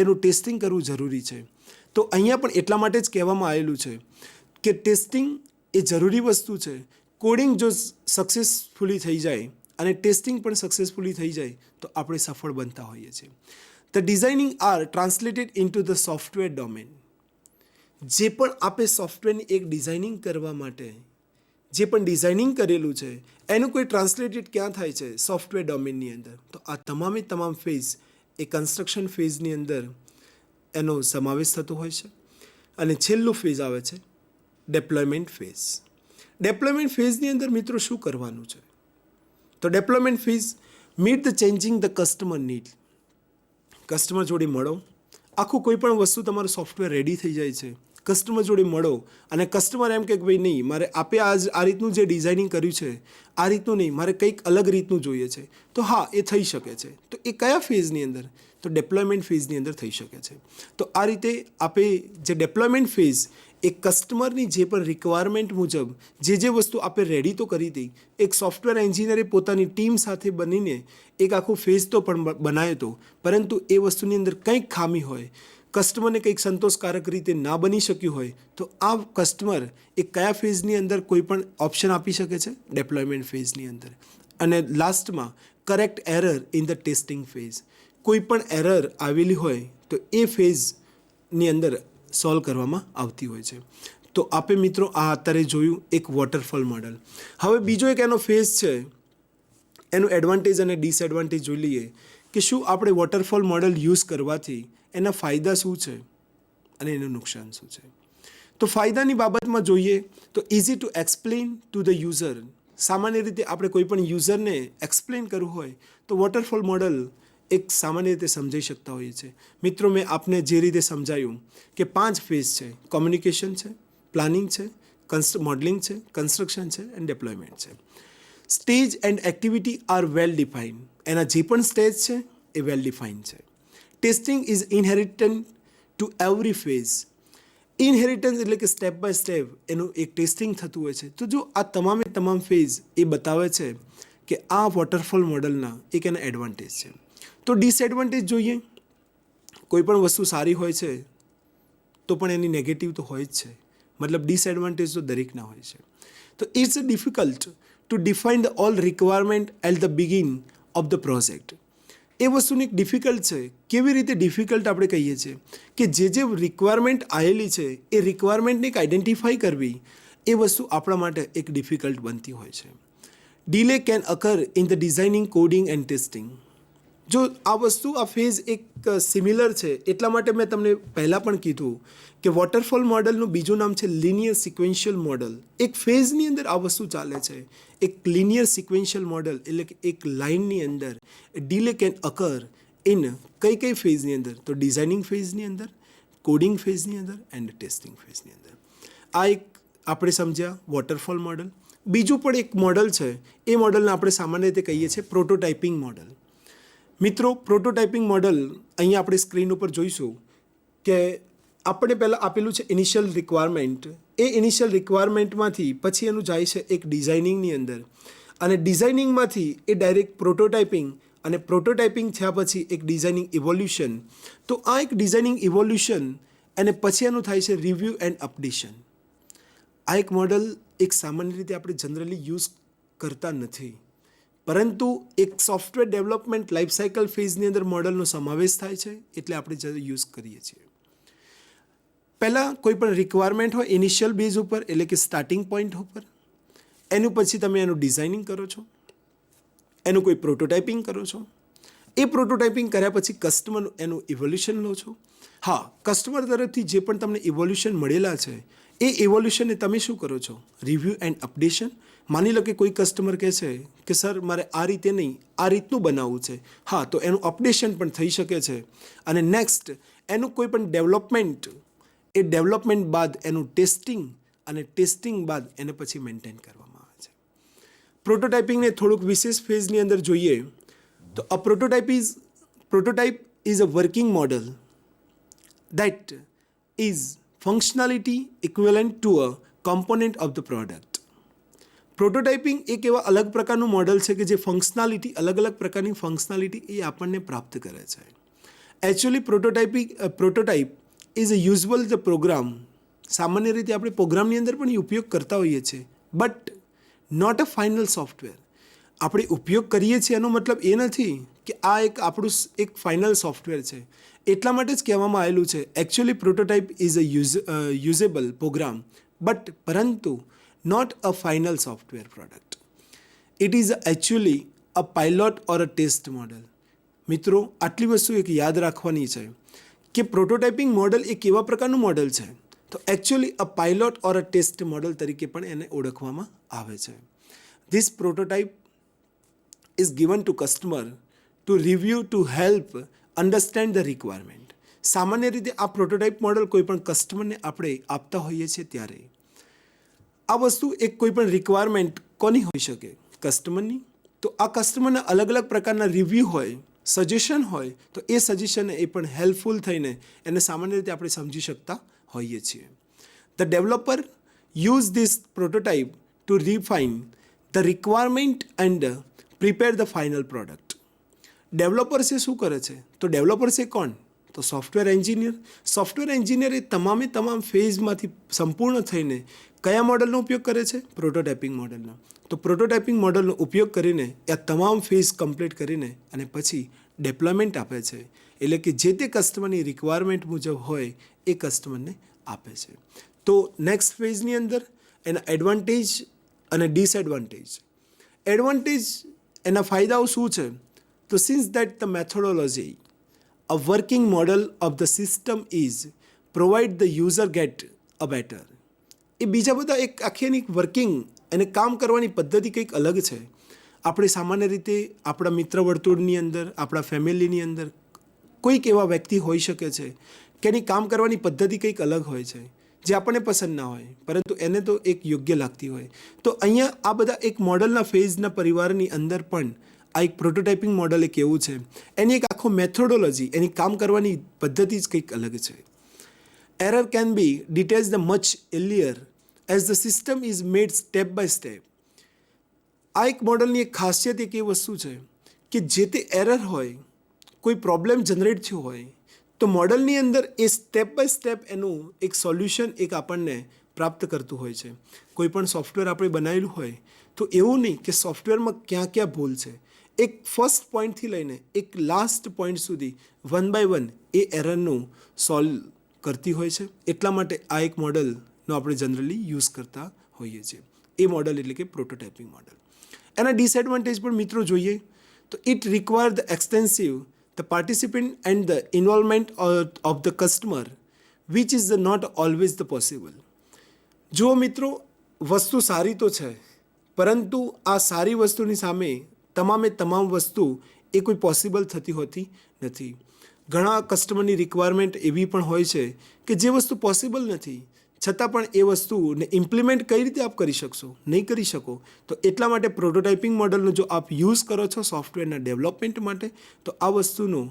એનું ટેસ્ટિંગ કરવું જરૂરી છે. તો અહીંયા પણ એટલા માટે જ કહેવામાં આવેલું છે કે ટેસ્ટિંગ એ જરૂરી વસ્તુ છે. કોડિંગ જો સક્સેસફુલી થઈ જાય અને ટેસ્ટિંગ પણ સક્સેસફુલી થઈ જાય તો આપણે સફળ બનતા હોઈએ છીએ. The designing are translated into the software domain. જે પણ આપણે સોફ્ટવેરની એક ડિઝાઇનિંગ કરવા માટે જે પણ ડિઝાઇનિંગ કરેલું છે એનું કોઈ ટ્રાન્સલેટેડ ક્યાં થાય છે? સોફ્ટવેર ડોમેનની અંદર. તો આ તમામ ફેઝ એ કન્સ્ટ્રક્શન ફેઝની અંદર એનો સમાવેશ થતો હોય છે. અને છેલ્લું ફેઝ આવે છે ડેપ્લોયમેન્ટ ફેઝ. ડેપ્લોયમેન્ટ ફેઝની અંદર મિત્રો શું કરવાનું છે? તો deployment phase meet the changing the customer need. Customer જોડે મળો, આખું કોઈ પણ વસ્તુ તમારું સોફ્ટવેર રેડી થઈ જાય છે, કસ્ટમર જોડે મળો અને કસ્ટમર એમ કે ભાઈ નહીં, મારે આપે આ રીતનું જે ડિઝાઇનિંગ કર્યું છે આ રીતનું નહીં, મારે કંઈક અલગ રીતનું જોઈએ છે. તો હા, એ થઈ શકે છે. તો એ કયા ફેઝની અંદર? તો ડેપ્લોયમેન્ટ ફેઝની અંદર થઈ શકે છે. તો આ રીતે આપણે જે ડેપ્લોયમેન્ટ ફેઝ એ કસ્ટમરની જે પણ રિક્વાયરમેન્ટ મુજબ જે વસ્તુ આપણે રેડી તો કરી હતી, એક સોફ્ટવેર એન્જિનિયરે પોતાની ટીમ સાથે બનીને એક આખું ફેઝ તો પણ બનાવ્યો હતો, પરંતુ એ વસ્તુની અંદર કંઈક ખામી હોય, કસ્ટમરને કંઈક સંતોષકારક રીતે ના બની શક્યું હોય, તો આ કસ્ટમર એ કયા ફેઝની અંદર કોઈ પણ ઓપ્શન આપી શકે છે? ડેપ્લોયમેન્ટ ફેઝની અંદર. અને લાસ્ટમાં correct error in the testing phase. કોઈ પણ એરર આવેલી હોય તો એ ફેઝની અંદર સોલ્વ કરવામાં આવતી હોય છે. તો આપણે મિત્રો આ અત્યારે જોયું એક વોટરફોલ મોડલ. હવે બીજો એક એનો ફેઝ છે, એનું એડવાન્ટેજ અને ડિસએડવાન્ટેજ જોઈ લઈએ કે શું આપણે વોટરફોલ મોડલ યુઝ કરવાથી એના ફાયદા શું છે અને એનું નુકસાન શું છે. તો ફાયદાની બાબતમાં જોઈએ તો easy to explain to the user. સામાન્ય રીતે આપણે કોઈ પણ યુઝરને એક્સપ્લેન કરવું હોય તો વોટરફોલ મોડલ એક સામાન્ય રીતે સમજાઈ શકતા હોઈએ છીએ. મિત્રો, મેં આપને જે રીતે સમજાયું કે 5 ફેઝ છે: કોમ્યુનિકેશન છે, પ્લાનિંગ છે, મોડલિંગ છે, કન્સ્ટ્રક્શન છે એન્ડ ડેપ્લોયમેન્ટ છે. Stage and activity are well defined. એના જે પણ સ્ટેજ છે એ વેલ ડિફાઇન્ડ છે. Testing is inherent to every phase. Inheritance એટલે કે સ્ટેપ બાય સ્ટેપ એનું એક ટેસ્ટિંગ થતું હોય છે. તો જો આ તમામ ફેઝ એ બતાવે છે કે આ વોટરફોલ મોડલના એક એના એડવાન્ટેજ છે. તો ડિસએડવાન્ટેજ જોઈએ. કોઈ પણ વસ્તુ સારી હોય છે તો પણ એની નેગેટિવ તો હોય જ છે, મતલબ ડિસએડવાન્ટેજ તો દરેકના હોય છે. તો it's difficult to define the all requirement at the begin of the project. એ વસ્તુની એક ડિફિકલ્ટ છે. કેવી રીતે ડિફિકલ્ટ આપણે કહીએ છીએ કે જે રિક્વાયરમેન્ટ આવેલી છે એ રિક્વાયરમેન્ટને એક આઈડેન્ટિફાઈ કરવી, એ વસ્તુ આપણા માટે એક ડિફિકલ્ટ બનતી હોય છે. Delay can અકર in the designing, coding and testing. જો આ વસ્તુ આ ફેઝ એક સિમિલર છે એટલા માટે મેં તમને પહેલાં પણ કીધું કે વોટરફોલ મોડલનું બીજું નામ છે લિનિયર સિક્વેન્શિયલ મોડલ. એક ફેઝની અંદર આ વસ્તુ ચાલે છે. એક લિનિયર સિક્વેન્શિયલ મોડલ એટલે કે એક લાઇનની અંદર ડીલે કેન અકર ઇન કઈ ફેઝની અંદર? તો ડિઝાઇનિંગ ફેઝની અંદર, કોડિંગ ફેઝની અંદર એન્ડ ટેસ્ટિંગ ફેઝની અંદર. આ એક આપણે સમજ્યા વોટરફોલ મોડલ. બીજું પણ એક મોડલ છે, એ મોડલને આપણે સામાન્ય રીતે કહીએ છીએ પ્રોટોટાઇપિંગ મોડલ. મિત્રો, પ્રોટોટાઇપિંગ મોડલ અહીંયા આપણે સ્ક્રીન ઉપર જોઈશું કે આપણે પહેલાં આપેલું છે ઇનિશિયલ રિક્વાયરમેન્ટ. એ ઇનિશિયલ રિક્વાયરમેન્ટમાંથી પછી એનું જાય છે એક ડિઝાઇનિંગની અંદર, અને ડિઝાઇનિંગમાંથી એ ડાયરેક્ટ પ્રોટોટાઇપિંગ, અને પ્રોટોટાઇપિંગ થયા પછી એક ડિઝાઇનિંગ ઇવોલ્યુશન. તો આ એક ડિઝાઇનિંગ ઇવોલ્યુશન અને પછી એનું થાય છે રિવ્યૂ એન્ડ અપડેશન. આ એક મોડલ એક સામાન્ય રીતે આપણે જનરલી યુઝ કરતા નથી, પરંતુ એક સોફ્ટવેર ડેવલપમેન્ટ લાઈફ સાયકલ ફેઝની અંદર મોડલનો સમાવેશ થાય છે એટલે આપણે જ્યારે યુઝ કરીએ છીએ. પહેલાં કોઈ પણ રિક્વાયરમેન્ટ હોય ઇનિશિયલ બેઝ ઉપર એટલે કે સ્ટાર્ટિંગ પોઈન્ટ ઉપર, એનું પછી તમે એનું ડિઝાઇનિંગ કરો છો, એનું કોઈ પ્રોટોટાઇપિંગ કરો છો. એ પ્રોટોટાઇપિંગ કર્યા પછી કસ્ટમરનું એનું ઇવોલ્યુશન લો છો. હા, કસ્ટમર તરફથી જે પણ તમને ઇવોલ્યુશન મળેલા છે એ ઇવોલ્યુશનને તમે શું કરો છો? Review and updation. માની લો કે કોઈ કસ્ટમર કહે છે કે સર મારે આ રીતે નહીં, આ રીતનું બનાવવું છે. હા, તો એનું અપડેશન પણ થઈ શકે છે. અને નેક્સ્ટ એનું કોઈ પણ ડેવલપમેન્ટ, એ ડેવલપમેન્ટ બાદ એનું ટેસ્ટિંગ, અને ટેસ્ટિંગ બાદ એને પછી મેન્ટેન કરવામાં આવે છે. પ્રોટોટાઇપિંગને થોડુંક વિશેષ ફેઝની અંદર જોઈએ તો a prototype is a working model that is functionality equivalent to a component of the product. Prototyping એક એવા અલગ પ્રકારનું મોડલ છે કે જે ફંક્શનાલિટી, અલગ અલગ પ્રકારની ફંક્શનાલિટી એ આપણને પ્રાપ્ત કરે છે. Actually prototype is a usual the program. સામાન્ય રીતે આપણે પ્રોગ્રામની અંદર પણ એ ઉપયોગ કરતા હોઈએ છીએ, but not a final software. આપણે ઉપયોગ કરીએ છીએ એનો મતલબ એ નથી કે આ આપણું એક ફાઇનલ સોફ્ટવેર છે. એટલા માટે જ કહેવામાં આવેલું છે actually prototype is a usable program, but પરંતુ not a final software product. It is actually a pilot or a test model. મિત્રો, આટલી વસ્તુ એક યાદ રાખવાની છે કે પ્રોટોટાઇપિંગ મોડલ એક એવા પ્રકારનું મોડલ છે, તો actually a pilot or a test model તરીકે પણ એને ઓળખવામાં આવે છે. This prototype is given to customer to review to help understand the requirement. સામાન્ય રીતે આ પ્રોટોટાઇપ મોડલ કોઈ પણ કસ્ટમરને આપણે આપતા હોઈએ છીએ ત્યારે આ વસ્તુ એક કોઈ પણ રિક્વાયરમેન્ટ કોની હોઈ શકે? કસ્ટમરની. તો આ કસ્ટમરના અલગ અલગ પ્રકારના રિવ્યૂ હોય, સજેશન હોય, તો એ સજેશનને એ પણ હેલ્પફુલ થઈને એને સામાન્ય રીતે આપણે સમજી શકતા હોઈએ છીએ. The developer use this prototype to refine the requirement and prepare the final product. ડેવલપર્સે શું કરે છે? તો ડેવલપર્સે કોણ? તો સોફ્ટવેર એન્જિનિયર. સોફ્ટવેર એન્જિનિયર એ તમામ ફેઝમાંથી સંપૂર્ણ થઈને કયા મોડલનો ઉપયોગ કરે છે? પ્રોટોટાઇપિંગ મોડલનો. તો પ્રોટોટાઇપિંગ મોડલનો ઉપયોગ કરીને આ તમામ ફેઝ કમ્પ્લીટ કરીને અને પછી ડેપ્લોયમેન્ટ આપે છે. એટલે કે જે તે કસ્ટમરની રિક્વાયરમેન્ટ મુજબ હોય એ કસ્ટમરને આપે છે. તો નેક્સ્ટ ફેઝની અંદર એના એડવાન્ટેજ અને ડિસએડવાન્ટેજ. એડવાન્ટેજ એના ફાયદાઓ શું છે? તો since that the methodology a working model of the system is provide the user get a better. એ બીજા બધા એક આખી વર્કિંગ અને કામ કરવાની પદ્ધતિ કંઈક અલગ છે. આપણે સામાન્ય રીતે આપણા મિત્ર વર્તુળની અંદર, આપણા ફેમિલીની અંદર કોઈક એવા વ્યક્તિ હોઈ શકે છે કે એની કામ કરવાની પદ્ધતિ કંઈક અલગ હોય છે, જે આપણને પસંદ ના હોય, પરંતુ એને તો એક યોગ્ય લાગતી હોય. તો અહીંયા આ બધા એક મોડલના ફેઝના પરિવારની અંદર પણ આ એક પ્રોટોટાઇપિંગ મોડલ એક એવું છે, એની એક આખો મેથોડોલોજી, એની કામ કરવાની પદ્ધતિ જ કંઈક અલગ છે. Error can be details the much earlier as the system is made step by step. આ એક મોડલની એક ખાસિયત એક એ વસ્તુ છે કે જે તે એરર હોય, કોઈ પ્રોબ્લેમ જનરેટ થયો હોય, તો મોડલની અંદર એ સ્ટેપ બાય સ્ટેપ એનું એક સોલ્યુશન એક આપણને પ્રાપ્ત કરતું હોય છે. કોઈ પણ સોફ્ટવેર આપણે બનાવેલું હોય તો એવું નહીં કે સોફ્ટવેરમાં ક્યાં ક્યાં ભૂલ છે, એક ફર્સ્ટ પોઈન્ટથી લઈને એક લાસ્ટ પોઈન્ટ સુધી વન બાય વન એ એરરનું સોલ્વ કરતી હોય છે. એટલા માટે આ એક મોડલનો આપણે જનરલી યુઝ કરતા હોઈએ છીએ. એ મોડલ એટલે કે પ્રોટોટાઇપિંગ મોડલ. એના ડિસએડવાન્ટેજ પણ મિત્રો જોઈએ તો it require the extensive the participant and the involvement of the customer, which is not always the possible. જો મિત્રો, વસ્તુ સારી તો છે, પરંતુ આ સારી વસ્તુની સામે તમામ વસ્તુ એ કોઈ પોસિબલ થતી હોતી નથી. ઘણા કસ્ટમરની રિક્વાયરમેન્ટ એવી પણ હોય છે કે જે વસ્તુ પોસિબલ નથી, છતાં પણ એ વસ્તુને ઇમ્પ્લિમેન્ટ કઈ રીતે આપ કરી શકશો? નહીં કરી શકો. તો એટલા માટે પ્રોટોટાઇપિંગ મોડલનો જો આપ યુઝ કરો છો સોફ્ટવેરના ડેવલપમેન્ટ માટે, તો આ વસ્તુનો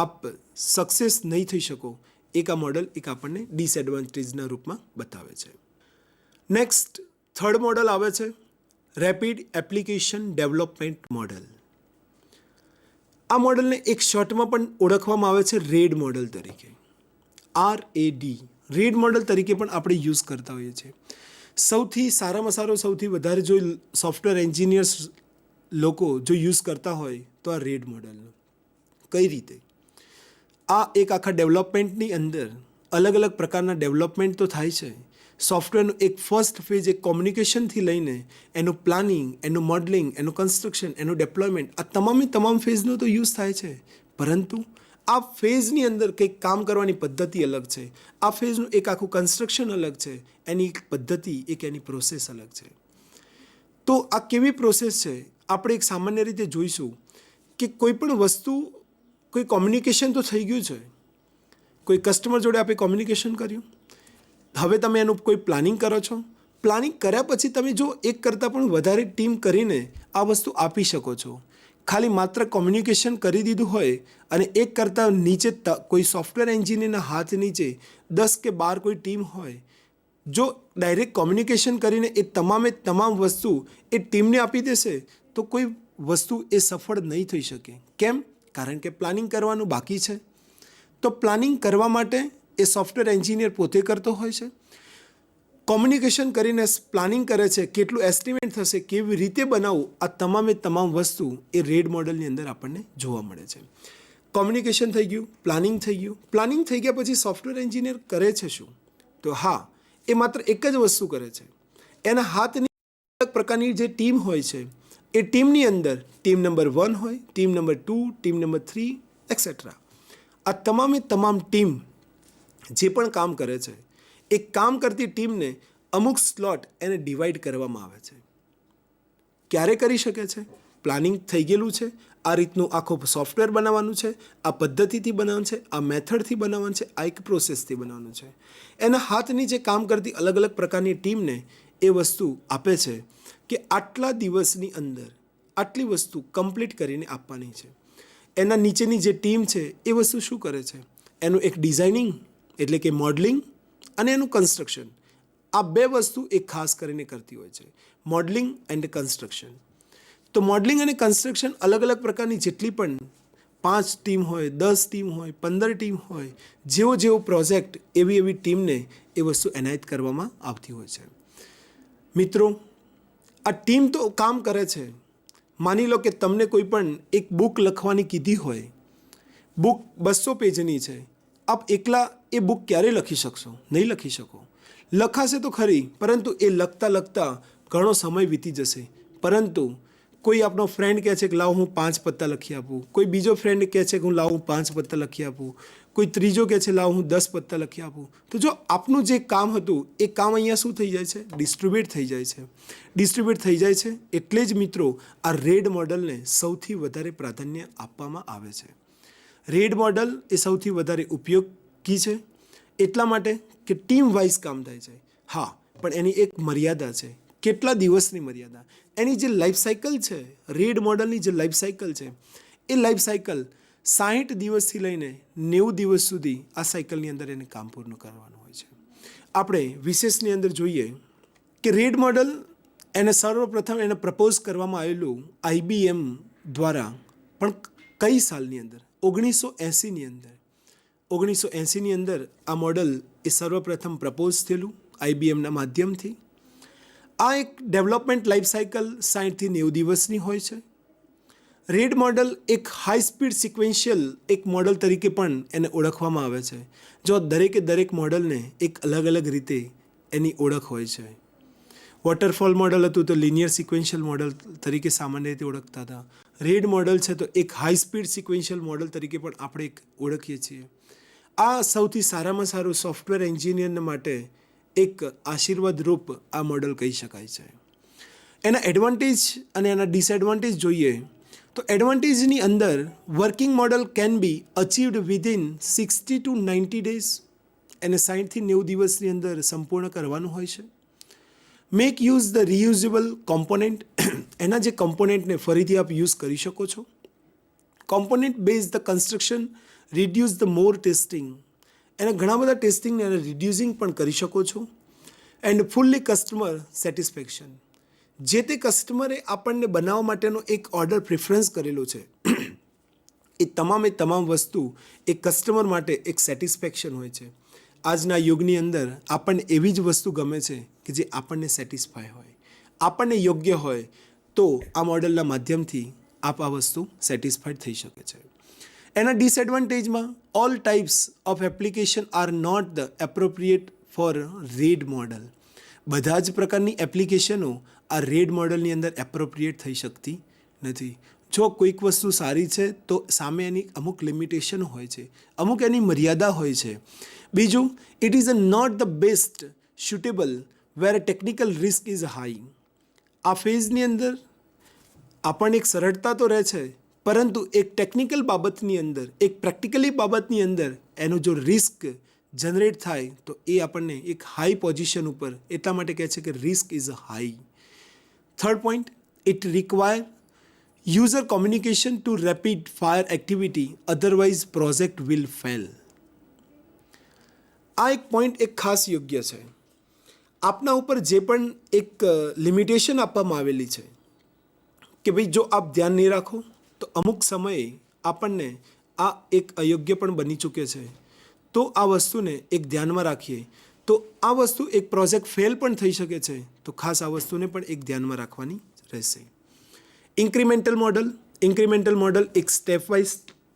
આપ સક્સેસ નહીં થઈ શકો. એક આ મોડલ એક આપણને ડિસએડવાન્ટેજના રૂપમાં બતાવે છે. નેક્સ્ટ થર્ડ મોડલ આવે છે રેપિડ એપ્લિકેશન ડેવલપમેન્ટ મોડલ. આ મોડલને એક શોર્ટમાં પણ ઓળખવામાં આવે છે રેડ મોડલ તરીકે. RAD, રેડ મોડલ તરીકે પણ આપણે યુઝ કરતા હોઈએ છીએ. સૌથી સારામાં સારો, સૌથી વધારે જો સોફ્ટવેર એન્જિનિયર્સ લોકો જો યુઝ કરતા હોય તો આ રેડ મોડલનો. કઈ રીતે? આ એક આખા ડેવલપમેન્ટની અંદર અલગ અલગ પ્રકારના ડેવલપમેન્ટ તો થાય છે. સોફ્ટવેરનું એક ફર્સ્ટ ફેઝ એક કોમ્યુનિકેશનથી લઈને એનું પ્લાનિંગ, એનું મોડલિંગ, એનું કન્સ્ટ્રક્શન, એનું ડેપ્લોયમેન્ટ, આ તમામ ફેઝનો તો યુઝ થાય છે. પરંતુ આ ફેઝની અંદર કંઈક કામ કરવાની પદ્ધતિ અલગ છે. આ ફેઝનું એક આખું કન્સ્ટ્રક્શન અલગ છે, એની એક પદ્ધતિ, એક એની પ્રોસેસ અલગ છે. તો આ કેવી પ્રોસેસ છે? આપણે એક સામાન્ય રીતે જોઈશું કે કોઈ પણ વસ્તુ, કોઈ કોમ્યુનિકેશન તો થઈ ગયું છે, કોઈ કસ્ટમર જોડે આપણે કોમ્યુનિકેશન કર્યું, હવે તમે એનું કોઈ પ્લાનિંગ કરો છો. પ્લાનિંગ કર્યા પછી તમે જો એક કરતાં પણ વધારે ટીમ કરીને આ વસ્તુ આપી શકો છો. ખાલી માત્ર કોમ્યુનિકેશન કરી દીધું હોય અને એક કરતાં નીચે કોઈ સોફ્ટવેર એન્જિનિયરના હાથ નીચે 10 કે 12 કોઈ ટીમ હોય, જો ડાયરેક્ટ કોમ્યુનિકેશન કરીને એ તમામ વસ્તુ એ ટીમને આપી દેશે તો કોઈ વસ્તુ એ સફળ નહીં થઈ શકે. કેમ? કારણ કે પ્લાનિંગ કરવાનું બાકી છે. તો પ્લાનિંગ કરવા માટે એ સોફ્ટવેર એન્જિનિયર પોતે કરતો હોય છે. કોમ્યુનિકેશન કરીને પ્લાનિંગ કરે છે, કેટલું એસ્ટિમેટ થશે, કેવી રીતે બનાવવું, આ તમામે તમામ વસ્તુ એ રેડ મોડલની અંદર આપણને જોવા મળે છે. કોમ્યુનિકેશન થઈ ગયું, પ્લાનિંગ થઈ ગયું. પ્લાનિંગ થઈ ગયા પછી સોફ્ટવેર એન્જિનિયર કરે છે શું? તો હા, એ માત્ર એક જ વસ્તુ કરે છે. એના હાથની અલગ પ્રકારની જે ટીમ હોય છે, એ ટીમની અંદર ટીમ નંબર 1 હોય, team number 2, team number 3 et cetera. આ તમામે તમામ ટીમ જે પણ કામ કરે છે, એ કામ કરતી ટીમને અમુક સ્લોટ એને ડિવાઈડ કરવામાં આવે છે. ક્યારે કરી શકે છે? પ્લાનિંગ થઈ ગયેલું છે, આ રીતનું આખું સોફ્ટવેર બનાવવાનું છે, આ પદ્ધતિથી બનાવવાનું છે, આ મેથડથી બનાવવાનું છે, આ એક પ્રોસેસથી બનાવવાનું છે. એના હાથની જે કામ કરતી અલગ અલગ પ્રકારની ટીમને એ વસ્તુ આપે છે કે આટલા દિવસની અંદર આટલી વસ્તુ કમ્પ્લીટ કરીને આપવાની છે. એના નીચેની જે ટીમ છે એ વસ્તુ શું કરે છે? એનું એક ડિઝાઇનિંગ એટલે કે મોડલિંગ અને એનું કન્સ્ટ્રક્શન, આ બે વસ્તુ એક ખાસ કરીને કરતી હોય છે, મોડલિંગ એન્ડ કન્સ્ટ્રક્શન. તો મોડલિંગ અને કન્સ્ટ્રક્શન અલગ અલગ પ્રકારની જેટલી પણ 5 ટીમ હોય, 10 ટીમ હોય, 15 ટીમ હોય, જેવો જેવો પ્રોજેક્ટ એવી ટીમને એ વસ્તુ એનાયત કરવામાં આવતી હોય છે. મિત્રો, આ ટીમ તો કામ કરે છે. માની લો કે તમને કોઈ પણ એક બુક લખવાની કીધી હોય, બુક 200 પેજની છે, આપ એકલા એ બુક ક્યારે લખી શકશો? નહીં લખી શકો. લખાશે તો ખરી, પરંતુ એ લખતા ઘણો સમય વીતી જશે. પરંતુ કોઈ આપણો ફ્રેન્ડ કહે છે કે લાવ હું 5 પત્તા લખી આપું, કોઈ બીજો ફ્રેન્ડ કહે છે કે હું લાવ હું 5 પત્તા લખી આપું, કોઈ ત્રીજો કહે છે લાવ હું 10 પત્તા લખી આપું. તો જો આપનું જે કામ હતું એ કામ અહીંયા શું થઈ જાય છે? ડિસ્ટ્રીબ્યુટ થઈ જાય છે. ડિસ્ટ્રીબ્યુટ થઈ જાય છે એટલે જ મિત્રો આ રેડ મોડલને સૌથી વધારે પ્રાધાન્ય આપવામાં આવે છે. રેડ મોડલ એ સૌથી વધારે ઉપયોગી છે એટલા માટે કે ટીમ વાઇઝ કામ થાય છે. હા, પણ એની એક મર્યાદા છે. કેટલા દિવસની મર્યાદા? એની જે લાઈફ સાયકલ છે, રેડ મોડલની જે લાઈફ સાયકલ છે, એ લાઈફ સાયકલ 60 દિવસથી લઈને 90 દિવસ સુધી આ સાયકલની અંદર એને કામ પૂર્ણ કરવાનું હોય છે. આપણે વિશેષની અંદર જોઈએ કે રેડ મોડલ એને સર્વપ્રથમ એને પ્રપોઝ કરવામાં આવેલું IBM દ્વારા, પણ કઈ સાલની અંદર? 1980ની અંદર. 1980ની અંદર આ મોડલ એ સર્વપ્રથમ પ્રપોઝ થયેલું IBMના માધ્યમથી. આ એક ડેવલપમેન્ટ લાઈફ સાયકલ 60થી 90 દિવસની હોય છે. રેડ મોડલ એક હાઈ સ્પીડ સિક્વેન્શિયલ એક મોડલ તરીકે પણ એને ઓળખવામાં આવે છે. જો દરેક મોડલને એક અલગ અલગ રીતે એની ઓળખ હોય છે. વોટરફોલ મોડલ હતું તો લિનિયર સિક્વેન્શિયલ મોડલ તરીકે સામાન્ય રીતે ઓળખતા હતા. રેડ મોડલ છે તો એક હાઈ સ્પીડ સિક્વેન્શિયલ મોડલ તરીકે પણ આપણે એક ઓળખીએ છીએ. આ સૌથી સારામાં સારું સોફ્ટવેર એન્જિનિયર માટે એક આશીર્વાદરૂપ આ મોડલ કહી શકાય છે. એના એડવાન્ટેજ અને એના ડિસએડવાન્ટેજ જોઈએ તો એડવાન્ટેજની અંદર working model can be અચીવડ within 60 to 90 days. એને 60થી 90 દિવસની અંદર સંપૂર્ણ કરવાનું હોય છે. Make use the reusable component, એના જે કોમ્પોનેન્ટને ફરીથી આપ યુઝ કરી શકો છો. Component base the construction, reduce the more testing, એના ઘણા બધા ટેસ્ટિંગને અને રિડ્યુસિંગ પણ કરી શકો છો. એન્ડ ફુલ્લી કસ્ટમર સેટિસ્ફેક્શન, જે તે કસ્ટમરે આપણને બનાવવા માટેનો એક ઓર્ડર પ્રિફરન્સ કરેલો છે એ તમામ વસ્તુ એ કસ્ટમર માટે એક સેટિસ્ફેક્શન હોય છે. આજના યુગની અંદર આપણને એવી જ વસ્તુ ગમે છે કે જે આપણને સેટિસ્ફાય હોય, આપણને યોગ્ય હોય. તો આ મોડલના માધ્યમથી આપ આ વસ્તુ સેટિસ્ફાઈડ થઈ શકે છે. એના ડિસએડવાન્ટેજમાં all types of application are not the appropriate for red model. બધા જ પ્રકારની એપ્લિકેશનો આ રેડ મોડલની અંદર એપ્રોપ્રિએટ થઈ શકતી નથી. જો કોઈક વસ્તુ સારી છે તો સામે એની અમુક લિમિટેશન હોય છે, અમુક એની મર્યાદા હોય છે. બીજું, it is not the best suitable where technical risk is high. આ ફેઝની અંદર આપણને એક સરળતા તો રહે છે, પરંતુ એક ટેકનિકલ બાબતની અંદર, એક પ્રેક્ટિકલી બાબતની અંદર એનો જો રિસ્ક જનરેટ થાય તો એ આપણને એક હાઈ પોઝિશન ઉપર, એટલા માટે કહે છે કે risk is high. Third point, it require user communication to rapid fire activity, otherwise project will fail. આ એક પોઈન્ટ એક ખાસ યોગ્ય છે. આપના ઉપર જે પણ એક લિમિટેશન આપવામાં આવેલી છે કે ભાઈ જો આપ ધ્યાન નહીં રાખો તો અમુક સમયે આપણને આ એક અયોગ્ય પણ બની ચૂકે છે, તો આ વસ્તુને એક ધ્યાનમાં રાખીએ. તો આ વસ્તુ એક પ્રોજેક્ટ ફેલ પણ થઈ શકે છે, તો ખાસ આ વસ્તુને પણ એક ધ્યાનમાં રાખવાની રહેશે. ઇન્ક્રીમેન્ટલ મોડલ એક સ્ટેપ વાઇઝ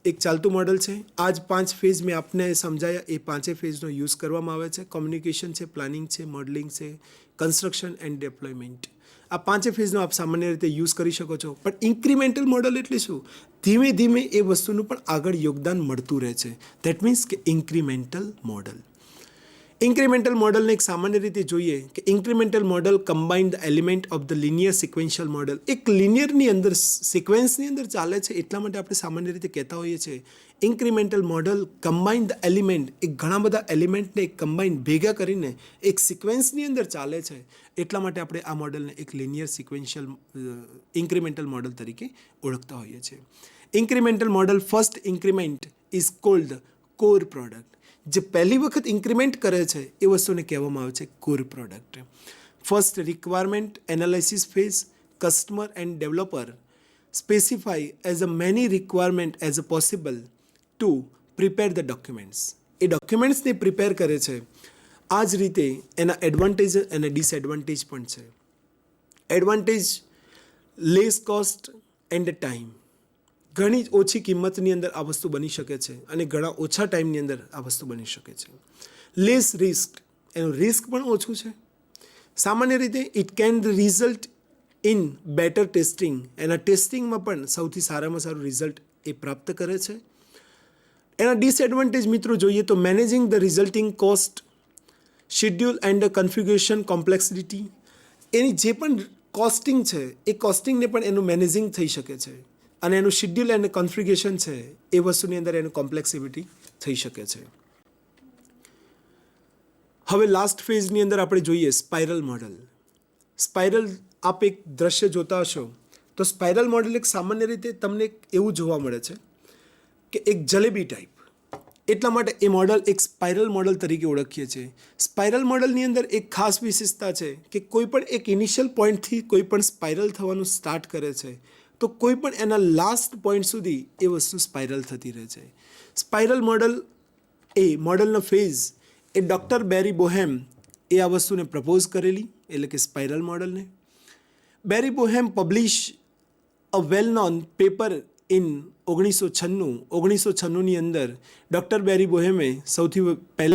એક ચાલતું મોડલ છે. આ જ 5 ફેઝ મેં આપને સમજાયા, એ 5 ફેઝનો યુઝ કરવામાં આવે છે. કોમ્યુનિકેશન છે, પ્લાનિંગ છે, મોડલિંગ છે, કન્સ્ટ્રક્શન એન્ડ ડેપ્લોયમેન્ટ. આ 5 ફેઝનો આપ સામાન્ય રીતે યુઝ કરી શકો છો. પણ ઇન્ક્રીમેન્ટલ મોડલ એટલે શું? ધીમે ધીમે એ વસ્તુનું પણ આગળ યોગદાન મળતું રહે છે. દેટ મીન્સ કે ઇન્ક્રીમેન્ટલ મોડલ. ઇન્ક્રીમેન્ટલ મોડલને એક સામાન્ય રીતે જોઈએ કે incremental model combine the element of the linear sequential model. એક લિનિયરની અંદર સિક્વન્સની અંદર ચાલે છે, એટલા માટે આપણે સામાન્ય રીતે કહેતા હોઈએ છીએ incremental model combine the element. એક ઘણા બધા એલિમેન્ટને એક કમ્બાઇન ભેગા કરીને એક સિક્વન્સની અંદર ચાલે છે, એટલા માટે આપણે આ મોડલને એક લિનિયર સિક્વેન્શિયલ ઇન્ક્રીમેન્ટલ મોડલ તરીકે ઓળખતા હોઈએ છીએ. Incremental model first increment is called core product. જે પહેલી વખત ઇન્ક્રીમેન્ટ કરે છે એ વસ્તુને કહેવામાં આવે છે core product. First requirement analysis phase, customer and developer specify as a many requirement as a possible to prepare the documents. એ ડોક્યુમેન્ટ્સને પ્રિપેર કરે છે. આ જ રીતે એના એડવાન્ટેજ અને ડિસએડવાન્ટેજ પણ છે. Advantage less cost and time. ઘણી જ ઓછી કિંમતની અંદર આ વસ્તુ બની શકે છે અને ઘણા ઓછા ટાઈમની અંદર આ વસ્તુ બની શકે છે. લેસ રિસ્ક, એનું રિસ્ક પણ ઓછું છે. સામાન્ય રીતે it can result in better testing. એના ટેસ્ટિંગમાં પણ સૌથી સારામાં સારું રિઝલ્ટ એ પ્રાપ્ત કરે છે. એના ડિસએડવાન્ટેજ મિત્રો જોઈએ તો managing the resulting cost, schedule and configuration complexity. એની જે પણ કોસ્ટિંગ છે એ કોસ્ટિંગને પણ એનું મેનેજિંગ થઈ શકે છે અને એનું શેડ્યુલ અને કોન્ફિગરેશન છે એ વસ્તુની અંદર એનું કોમ્પ્લેક્સિટી થઈ શકે છે. હવે લાસ્ટ ફેઝની અંદર આપણે જોઈએ સ્પાઇરલ મોડલ. સ્પાઇરલ આપ એક દ્રશ્ય જોતા હશો તો સ્પાઇરલ મોડલ એક સામાન્ય રીતે તમને એવું જોવા મળે છે કે એક જલેબી ટાઈપ. એટલા માટે એ મોડલ એક સ્પાઇરલ મોડલ તરીકે ઓળખીએ છીએ. સ્પાઇરલ મોડલની અંદર એક ખાસ વિશેષતા છે કે કોઈ પણ એક ઇનિશિયલ પોઈન્ટથી કોઈ પણ સ્પાઇરલ થવાનું સ્ટાર્ટ કરે છે તો કોઈ પણ એના લાસ્ટ પોઈન્ટ સુધી એ વસ્તુ સ્પાઇરલ થતી રહે છે. સ્પાઇરલ મોડલ એ મોડલનો ફેઝ એ ડૉક્ટર બેરી બોહેમ એ આ વસ્તુને પ્રપોઝ કરેલી, એટલે કે સ્પાઇરલ મોડલને. Barry Boehm publish a well known paper in 1996. 1996ની અંદર ડૉક્ટર બેરી બોહેમે સૌથી પહેલા